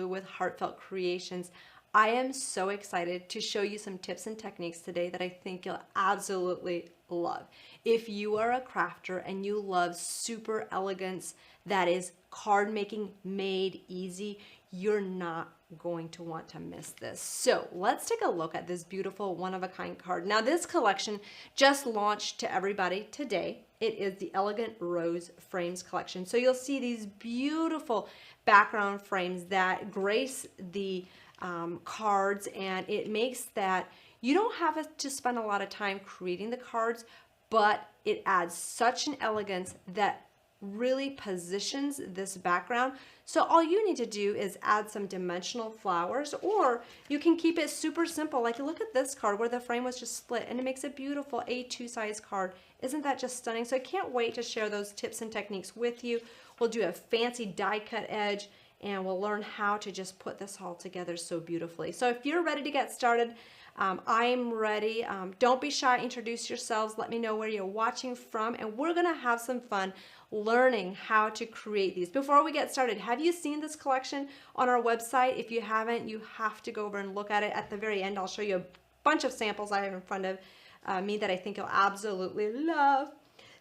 with Heartfelt Creations. I am so excited to show you some tips and techniques today that I think you'll absolutely love. If you are a crafter and you love super elegance that is card making made easy, you're not going to want to miss this. So let's take a look at this beautiful one-of-a-kind card. Now this collection just launched to everybody today. It is the Elegant Rose Frames collection. So you'll see these beautiful background frames that grace the cards, and it makes that you don't have to spend a lot of time creating the cards, but it adds such an elegance that really positions this background. So all you need to do is add some dimensional flowers, or you can keep it super simple. Like look at this card where the frame was just split and it makes a beautiful A2 size card. Isn't that just stunning? So I can't wait to share those tips and techniques with you. We'll do a fancy die cut edge and we'll learn how to just put this all together so beautifully. So if you're ready to get started, I'm ready. Don't be shy, introduce yourselves, let me know where you're watching from, and we're gonna have some fun learning how to create these. Before we get started, have you seen this collection on our website? If you haven't, you have to go over and look at it. At the very end, I'll show you a bunch of samples I have in front of me that I think you'll absolutely love.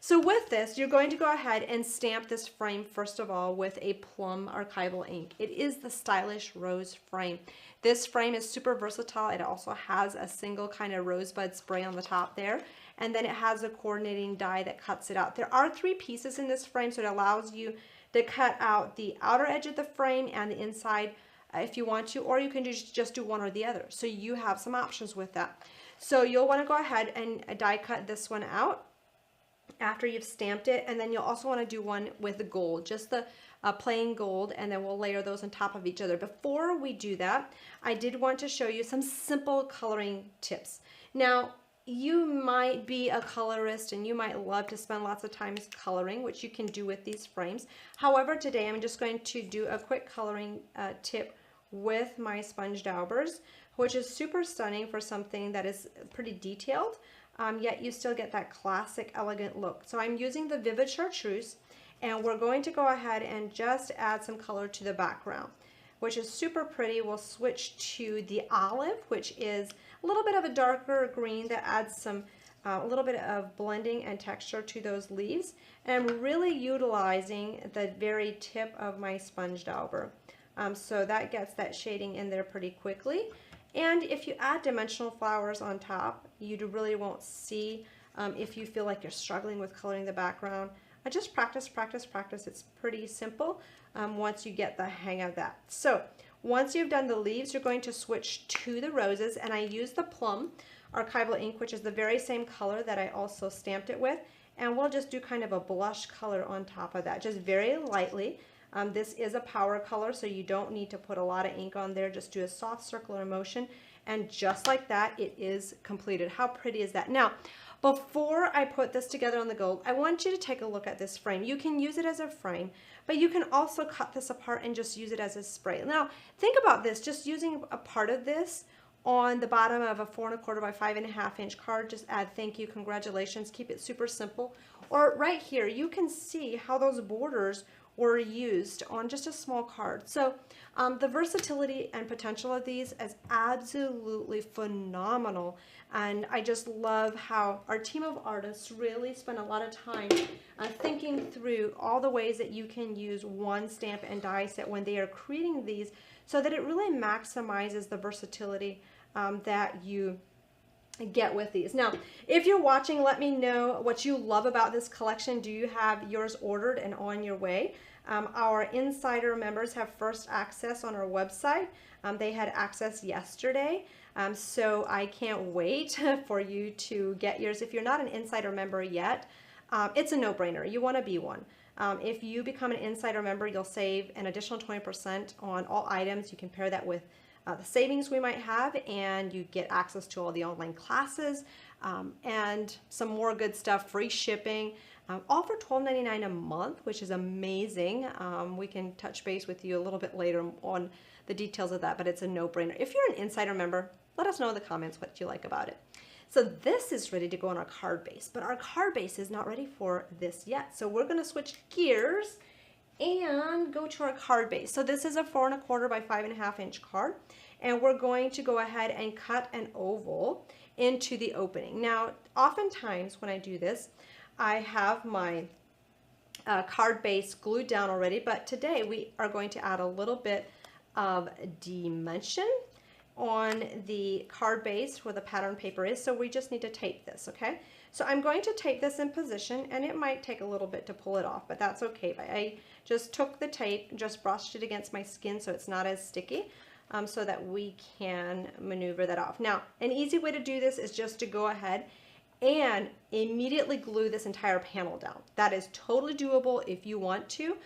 So with this, you're going to go ahead and stamp this frame first of all with a plum archival ink. It is the Stylish Rose frame. This frame is super versatile. It also has a single kind of rosebud spray on the top there, and then it has a coordinating die that cuts it out. There are 3 pieces in this frame, so it allows you to cut out the outer edge of the frame and the inside if you want to, or you can just do one or the other. So you have some options with that. So you'll want to go ahead and die cut this one out after you've stamped it, and then you'll also want to do one with gold, just the plain gold, and then we'll layer those on top of each other. Before we do that, I did want to show you some simple coloring tips. Now, you might be a colorist and you might love to spend lots of time coloring, which you can do with these frames. However, today I'm just going to do a quick coloring tip with my sponge daubers, which is super stunning for something that is pretty detailed. Yet you still get that classic elegant look. So I'm using the Vivid Chartreuse, and we're going to go ahead and just add some color to the background, which is super pretty. We'll switch to the olive, which is a little bit of a darker green that adds some a little bit of blending and texture to those leaves. And I'm really utilizing the very tip of my sponge dauber. So that gets that shading in there pretty quickly. And if you add dimensional flowers on top, you really won't see if you feel like you're struggling with coloring the background. Just practice, practice, practice. It's pretty simple once you get the hang of that. So once you've done the leaves, you're going to switch to the roses, and I use the plum archival ink, which is the very same color that I also stamped it with, and we'll just do kind of a blush color on top of that, just very lightly. This is a power color, so you don't need to put a lot of ink on there. Just do a soft circular motion, and just like that, it is completed. How pretty is that? Now, before I put this together on the gold, I want you to take a look at this frame. You can use it as a frame, but you can also cut this apart and just use it as a spray. Now, think about this, just using a part of this on the bottom of a 4 1/4 by 5 1/2 inch card. Just add thank you, congratulations, keep it super simple. Or right here, you can see how those borders were used on just a small card. So the versatility and potential of these is absolutely phenomenal, and I just love how our team of artists really spend a lot of time thinking through all the ways that you can use one stamp and die set when they are creating these, so that it really maximizes the versatility that you get with these. Now, if you're watching, let me know what you love about this collection. Do you have yours ordered and on your way? Our insider members have first access on our website. They had access yesterday, so I can't wait for you to get yours. If you're not an insider member yet, it's a no-brainer. You want to be one. If you become an insider member, you'll save an additional 20% on all items. You can pair that with the savings we might have, and you get access to all the online classes and some more good stuff, free shipping, all for $12.99 a month, which is amazing. We can touch base with you a little bit later on the details of that, but it's a no-brainer. If you're an insider member, let us know in the comments what you like about it. So this is ready to go on our card base, but our card base is not ready for this yet. So we're going to switch gears and go to our card base. So this is a 4 1/4 by 5 1/2 inch card, and we're going to go ahead and cut an oval into the opening. Now, oftentimes when I do this, I have my card base glued down already, but today we are going to add a little bit of dimension on the card base where the pattern paper is, so we just need to tape this, okay? So I'm going to tape this in position, and it might take a little bit to pull it off, but that's okay. I just took the tape, just brushed it against my skin so it's not as sticky, so that we can maneuver that off. Now, an easy way to do this is just to go ahead and immediately glue this entire panel down. That is totally doable if you want to,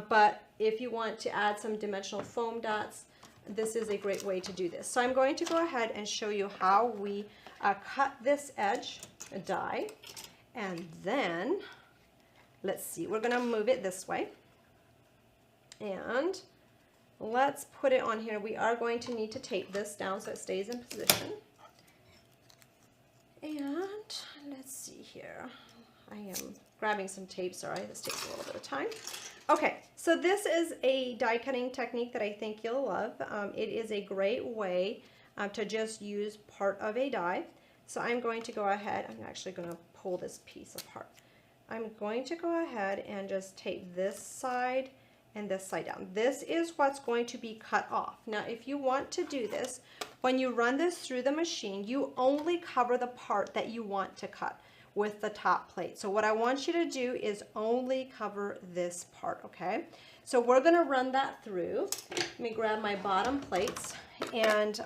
but if you want to add some dimensional foam dots, this is a great way to do this. So I'm going to go ahead and show you how we cut this edge die, and then let's see, we're going to move it this way, and let's put it on here. We are going to need to tape this down so it stays in position. And let's see here. I am grabbing some tape, sorry, this takes a little bit of time. Okay, so this is a die cutting technique that I think you'll love. It is a great way to just use part of a die. So I'm going to go ahead, I'm actually going to pull this piece apart. I'm going to go ahead and just tape this side and this side down. This is what's going to be cut off. Now, if you want to do this, when you run this through the machine, you only cover the part that you want to cut with the top plate. So what I want you to do is only cover this part, okay? So we're gonna run that through. Let me grab my bottom plates, and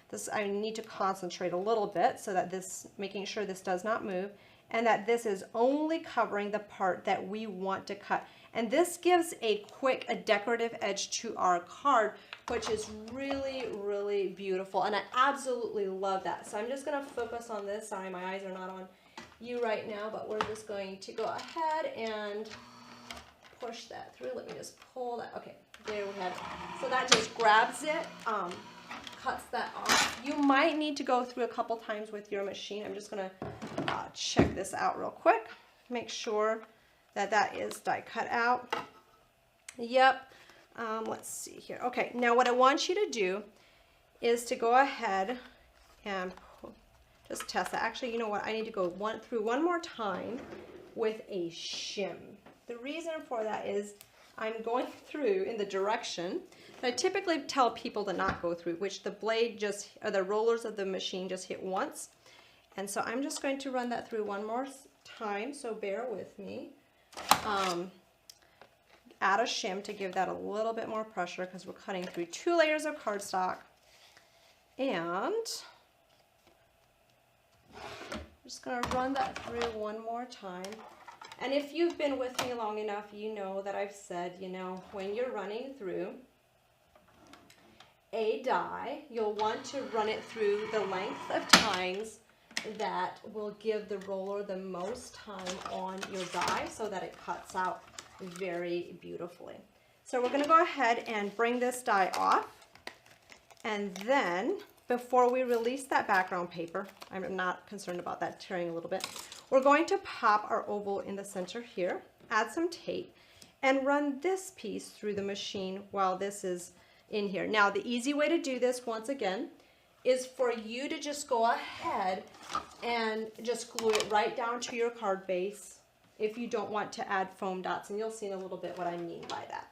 this, I need to concentrate a little bit so that this, making sure this does not move, and that this is only covering the part that we want to cut. And this gives a decorative edge to our card, which is really, really beautiful. And I absolutely love that. So I'm just gonna focus on this. Sorry, my eyes are not on you right now, but we're just going to go ahead and push that through. Let me just pull that. Okay, there we have it. So that just grabs it, cuts that off. You might need to go through a couple times with your machine. I'm just gonna check this out real quick. Make sure that that is die cut out. Yep. Let's see here. Okay, now what I want you to do is to go ahead and just test that. Actually, you know what? I need to go through one more time with a shim. The reason for that is I'm going through in the direction that I typically tell people to not go through, which the blade just, or the rollers of the machine just hit once. And so I'm just going to run that through one more time, so bear with me. Add a shim to give that a little bit more pressure because we're cutting through 2 layers of cardstock. And I'm just going to run that through one more time. And if you've been with me long enough, you know that I've said, you know, when you're running through a die, you'll want to run it through the length of times that will give the roller the most time on your die so that it cuts out very beautifully. So we're going to go ahead and bring this die off, and then before we release that background paper, I'm not concerned about that tearing a little bit, we're going to pop our oval in the center here, add some tape, and run this piece through the machine while this is in here. Now the easy way to do this, once again, is for you to just go ahead and just glue it right down to your card base if you don't want to add foam dots, and you'll see in a little bit what I mean by that.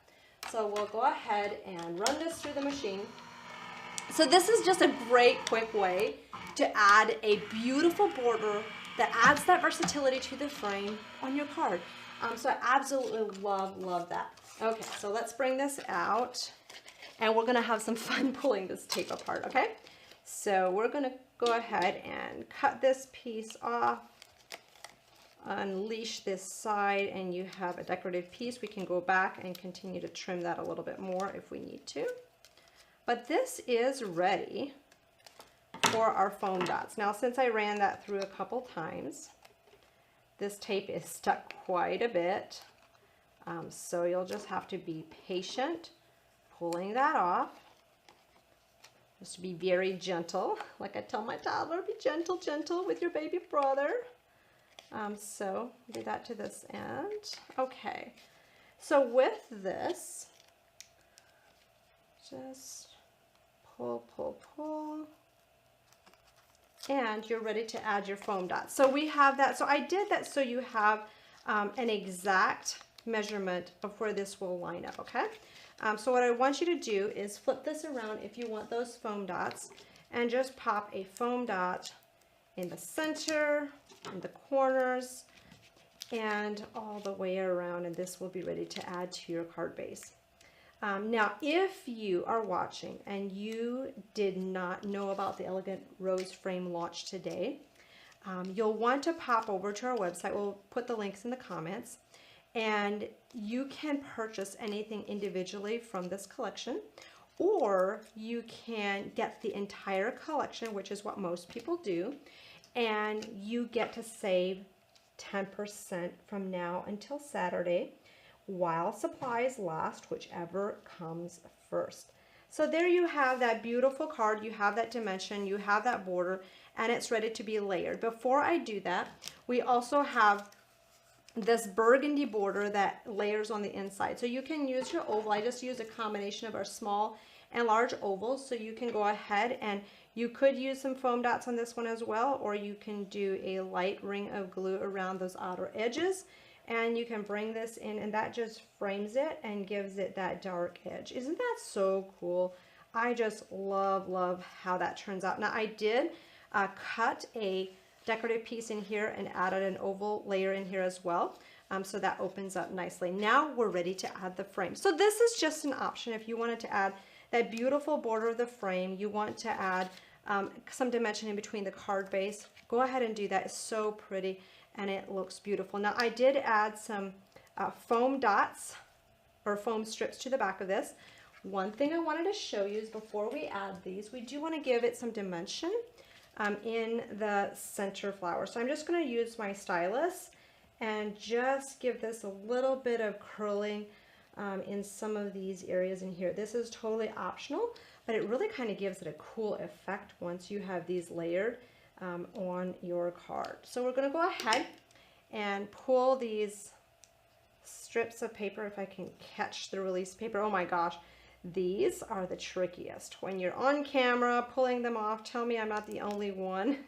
So we'll go ahead and run this through the machine. So this is just a great quick way to add a beautiful border that adds that versatility to the frame on your card. So I absolutely love that. Okay, so let's bring this out, and we're gonna have some fun pulling this tape apart, okay? So we're gonna go ahead and cut this piece off, unleash this side, and you have a decorative piece. We can go back and continue to trim that a little bit more if we need to. But this is ready for our foam dots. Now, since I ran that through a couple times, this tape is stuck quite a bit. So you'll just have to be patient pulling that off. Just be very gentle. Like I tell my toddler, be gentle, gentle with your baby brother. So do that to this end. Okay. So with this, just pull, pull, pull, and you're ready to add your foam dots. So we have that. So I did that so you have an exact measurement of where this will line up, okay? So what I want you to do is flip this around if you want those foam dots, and just pop a foam dot in the center, in the corners, and all the way around, and this will be ready to add to your card base. Now, if you are watching and you did not know about the Elegant Rose Frame launch today, you'll want to pop over to our website. We'll put the links in the comments, and you can purchase anything individually from this collection, or you can get the entire collection, which is what most people do, and you get to save 10% from now until Saturday, while supplies last, whichever comes first. So there you have that beautiful card, you have that dimension, you have that border, and it's ready to be layered. Before I do that, we also have this burgundy border that layers on the inside. So you can use your oval. I just use a combination of our small and large ovals, so you can go ahead and you could use some foam dots on this one as well, or you can do a light ring of glue around those outer edges, and you can bring this in, and that just frames it and gives it that dark edge. Isn't that so cool? I just love how that turns out. Now I did cut a decorative piece in here and added an oval layer in here as well. So that opens up nicely. Now we're ready to add the frame. So this is just an option if you wanted to add that beautiful border of the frame. You want to add some dimension in between the card base. Go ahead and do that. It's so pretty and it looks beautiful. Now I did add some foam dots or foam strips to the back of this. One thing I wanted to show you is before we add these, we do want to give it some dimension in the center flower. So I'm just going to use my stylus and just give this a little bit of curling in some of these areas in here. This is totally optional, but it really kind of gives it a cool effect once you have these layered on your card. So we're going to go ahead and pull these strips of paper, if I can catch the release paper. Oh my gosh, these are the trickiest. When you're on camera pulling them off, tell me I'm not the only one.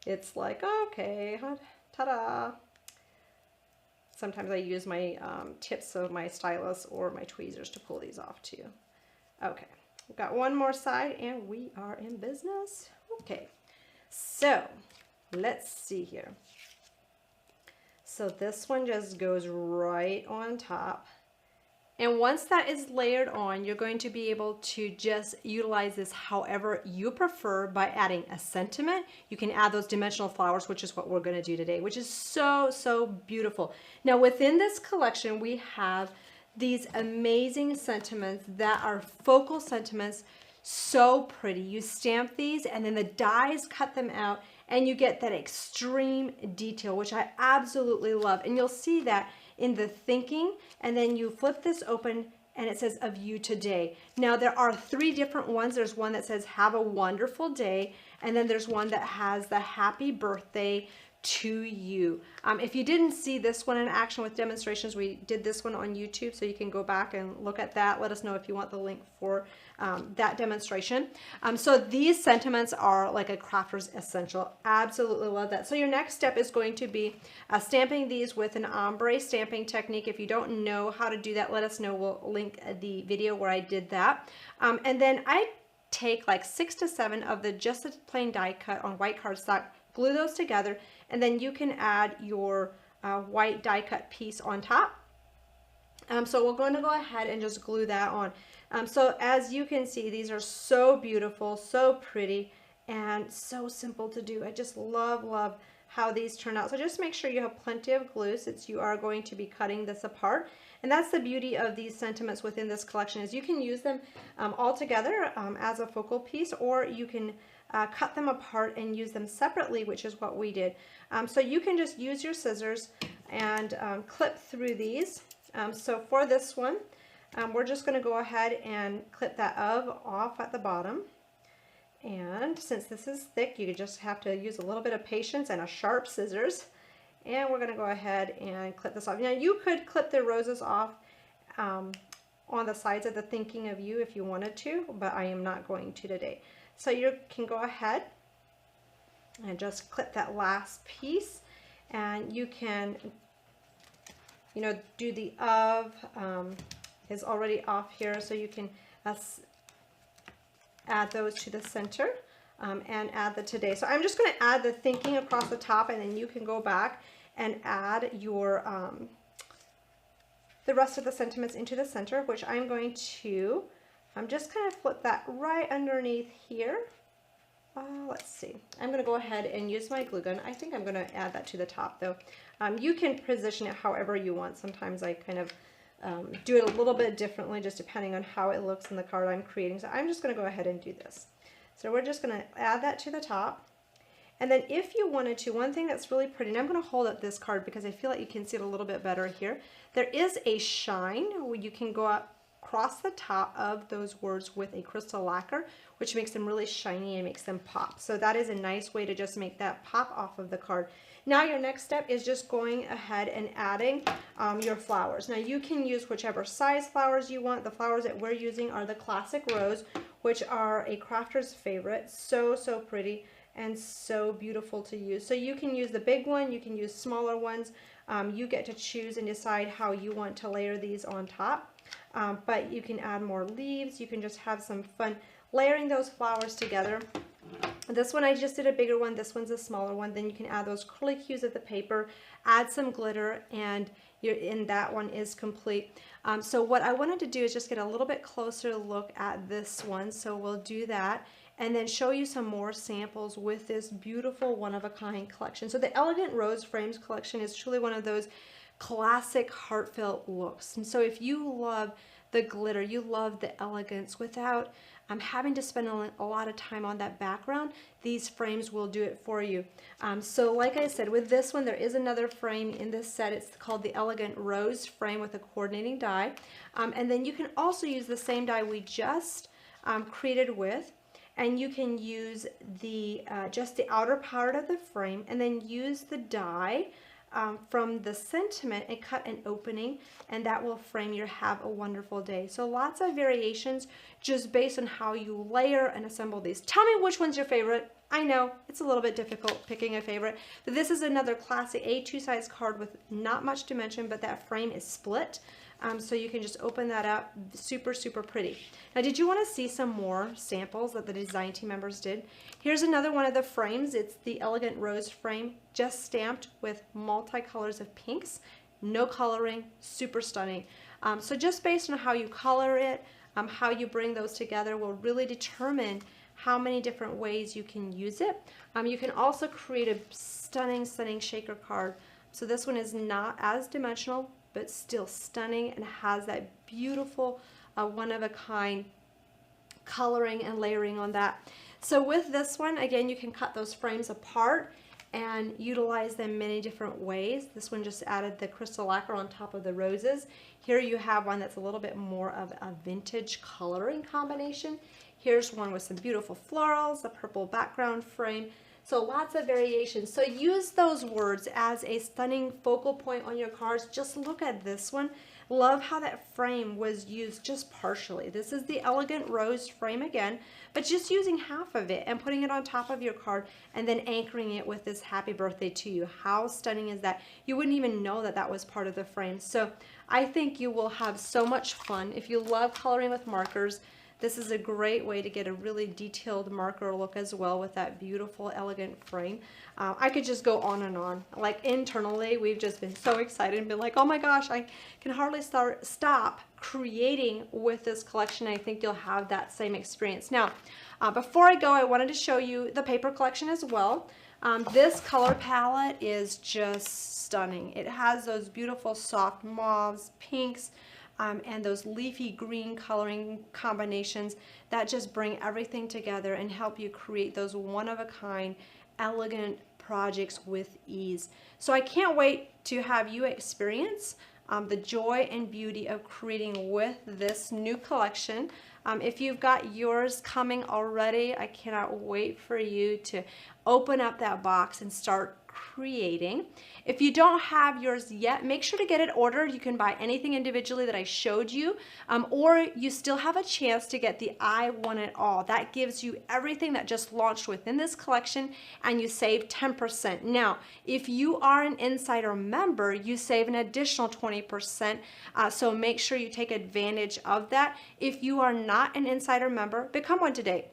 It's like, okay, ta-da. Sometimes I use my tips of my stylus or my tweezers to pull these off too. Okay, we've got one more side and we are in business. Okay, so let's see here. So this one just goes right on top. And once that is layered on, you're going to be able to just utilize this however you prefer by adding a sentiment. You can add those dimensional flowers, which is what we're going to do today, which is so beautiful. Now within this collection, we have these amazing sentiments that are focal sentiments, so pretty. You stamp these and then the dies cut them out and you get that extreme detail, which I absolutely love. And you'll see that in the thinking, and then you flip this open and it says of you today. Now there are 3 different ones. There's one that says have a wonderful day, and then there's one that has the happy birthday to you. If you didn't see this one in action with demonstrations, we did this one on YouTube, so you can go back and look at that. Let us know if you want the link for that demonstration. So these sentiments are like a crafter's essential. Absolutely love that. So your next step is going to be stamping these with an ombre stamping technique. If you don't know how to do that, let us know. We'll link the video where I did that. And then I take like 6 to 7 of the just a plain die cut on white cardstock, glue those together, and then you can add your white die cut piece on top. So we're going to go ahead and just glue that on. So as you can see, these are so beautiful, so pretty, and so simple to do. I just love how these turn out. So just make sure you have plenty of glue since you are going to be cutting this apart. And that's the beauty of these sentiments within this collection, is you can use them all together as a focal piece, or you can cut them apart and use them separately, which is what we did. So you can just use your scissors and clip through these. So for this one, we're just going to go ahead and clip that off at the bottom. And since this is thick, you just have to use a little bit of patience and a sharp scissors. And we're going to go ahead and clip this off. Now you could clip the roses off on the sides of the thinking of you if you wanted to, but I am not going to today. So you can go ahead and just clip that last piece, and you can, you know, do the of is already off here, so you can add those to the center and add the today. So I'm just going to add the thinking across the top, and then you can go back and add your the rest of the sentiments into the center, which I'm going to just kind of flip that right underneath here. Let's see. I'm going to go ahead and use my glue gun. I think I'm going to add that to the top though. You can position it however you want. Sometimes I kind of do it a little bit differently just depending on how it looks in the card I'm creating. So I'm just going to go ahead and do this. So we're just going to add that to the top. And then if you wanted to, one thing that's really pretty, and I'm going to hold up this card because I feel like you can see it a little bit better here. There is a shine where you can go up across the top of those words with a crystal lacquer, which makes them really shiny and makes them pop. So that is a nice way to just make that pop off of the card. Now your next step is just going ahead and adding your flowers. Now you can use whichever size flowers you want. The flowers that we're using are the classic rose, which are a crafter's favorite. So, so pretty and so beautiful to use. So you can use the big one, you can use smaller ones. You get to choose and decide how you want to layer these on top. But you can add more leaves. You can just have some fun layering those flowers together. This one I just did a bigger one, this one's a smaller one. Then you can add those curly cues of the paper, add some glitter, and that one is complete. So what I wanted to do is just get a little bit closer look at this one. So we'll do that and then show you some more samples with this beautiful one-of-a-kind collection. So the Elegant Rose Frames collection is truly one of those classic heartfelt looks. And so if you love the glitter, you love the elegance without having to spend a lot of time on that background, these frames will do it for you. So like I said, with this one, there is another frame in this set. It's called the Elegant Rose frame with a coordinating die. And then you can also use the same die we just created with, and you can use the just the outer part of the frame and then use the die from the sentiment and cut an opening, and that will frame your Have a Wonderful Day. So lots of variations just based on how you layer and assemble these. Tell me which one's your favorite. I know it's a little bit difficult picking a favorite, but this is another classic A2 size card with not much dimension, but that frame is split. So you can just open that up. Super, super pretty. Now, did you want to see some more samples that the design team members did? Here's another one of the frames. It's the Elegant Rose frame, just stamped with multicolors of pinks. No coloring, super stunning. So just based on how you color it, how you bring those together will really determine how many different ways you can use it. You can also create a stunning, stunning shaker card. So this one is not as dimensional, but still stunning and has that beautiful one-of-a-kind coloring and layering on that. So with this one, again, you can cut those frames apart and utilize them many different ways. This one just added the crystal lacquer on top of the roses. Here you have one that's a little bit more of a vintage coloring combination. Here's one with some beautiful florals, a purple background frame. So lots of variations. So use those words as a stunning focal point on your cards. Just look at this one. Love how that frame was used just partially. This is the Elegant Rose frame again, but just using half of it and putting it on top of your card and then anchoring it with this happy birthday to you. How stunning is that? You wouldn't even know that that was part of the frame. So I think you will have so much fun. If you love coloring with markers, this is a great way to get a really detailed marker look as well with that beautiful, elegant frame. I could just go on and on. Like internally, we've just been so excited and been like, oh my gosh, I can hardly stop creating with this collection. I think you'll have that same experience. Now, before I go, I wanted to show you the paper collection as well. This color palette is just stunning. It has those beautiful soft mauves, pinks, and those leafy green coloring combinations that just bring everything together and help you create those one-of-a-kind, elegant projects with ease. So I can't wait to have you experience the joy and beauty of creating with this new collection. If you've got yours coming already, I cannot wait for you to open up that box and start creating. If you don't have yours yet, make sure to get it ordered. You can buy anything individually that I showed you, or you still have a chance to get the I Want It All. That gives you everything that just launched within this collection, and you save 10%. Now, if you are an insider member, you save an additional 20%, so make sure you take advantage of that. If you are not an insider member, become one today.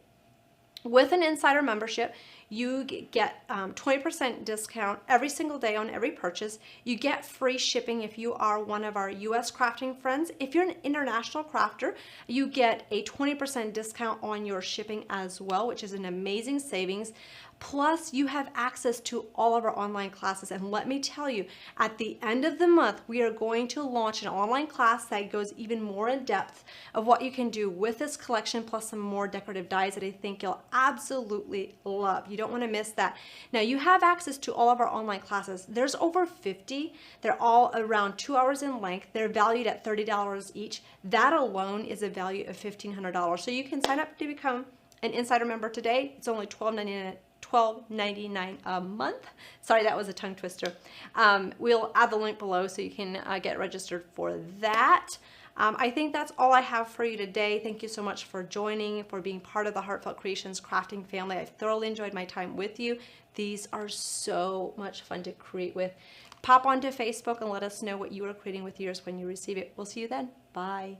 With an insider membership, you get 20% discount every single day on every purchase. You get free shipping if you are one of our US crafting friends. If you're an international crafter, you get a 20% discount on your shipping as well, which is an amazing savings. Plus, you have access to all of our online classes. And let me tell you, at the end of the month, we are going to launch an online class that goes even more in depth of what you can do with this collection, plus some more decorative dies that I think you'll absolutely love. You don't want to miss that. Now, you have access to all of our online classes. There's over 50. They're all around 2 hours in length. They're valued at $30 each. That alone is a value of $1,500. So you can sign up to become an insider member today. It's only $12.99 a month. Sorry, that was a tongue twister. We'll add the link below so you can get registered for that. I think that's all I have for you today. Thank you so much for joining, for being part of the Heartfelt Creations crafting family. I've thoroughly enjoyed my time with you. These are so much fun to create with. Pop onto Facebook and let us know what you are creating with yours when you receive it. We'll see you then. Bye.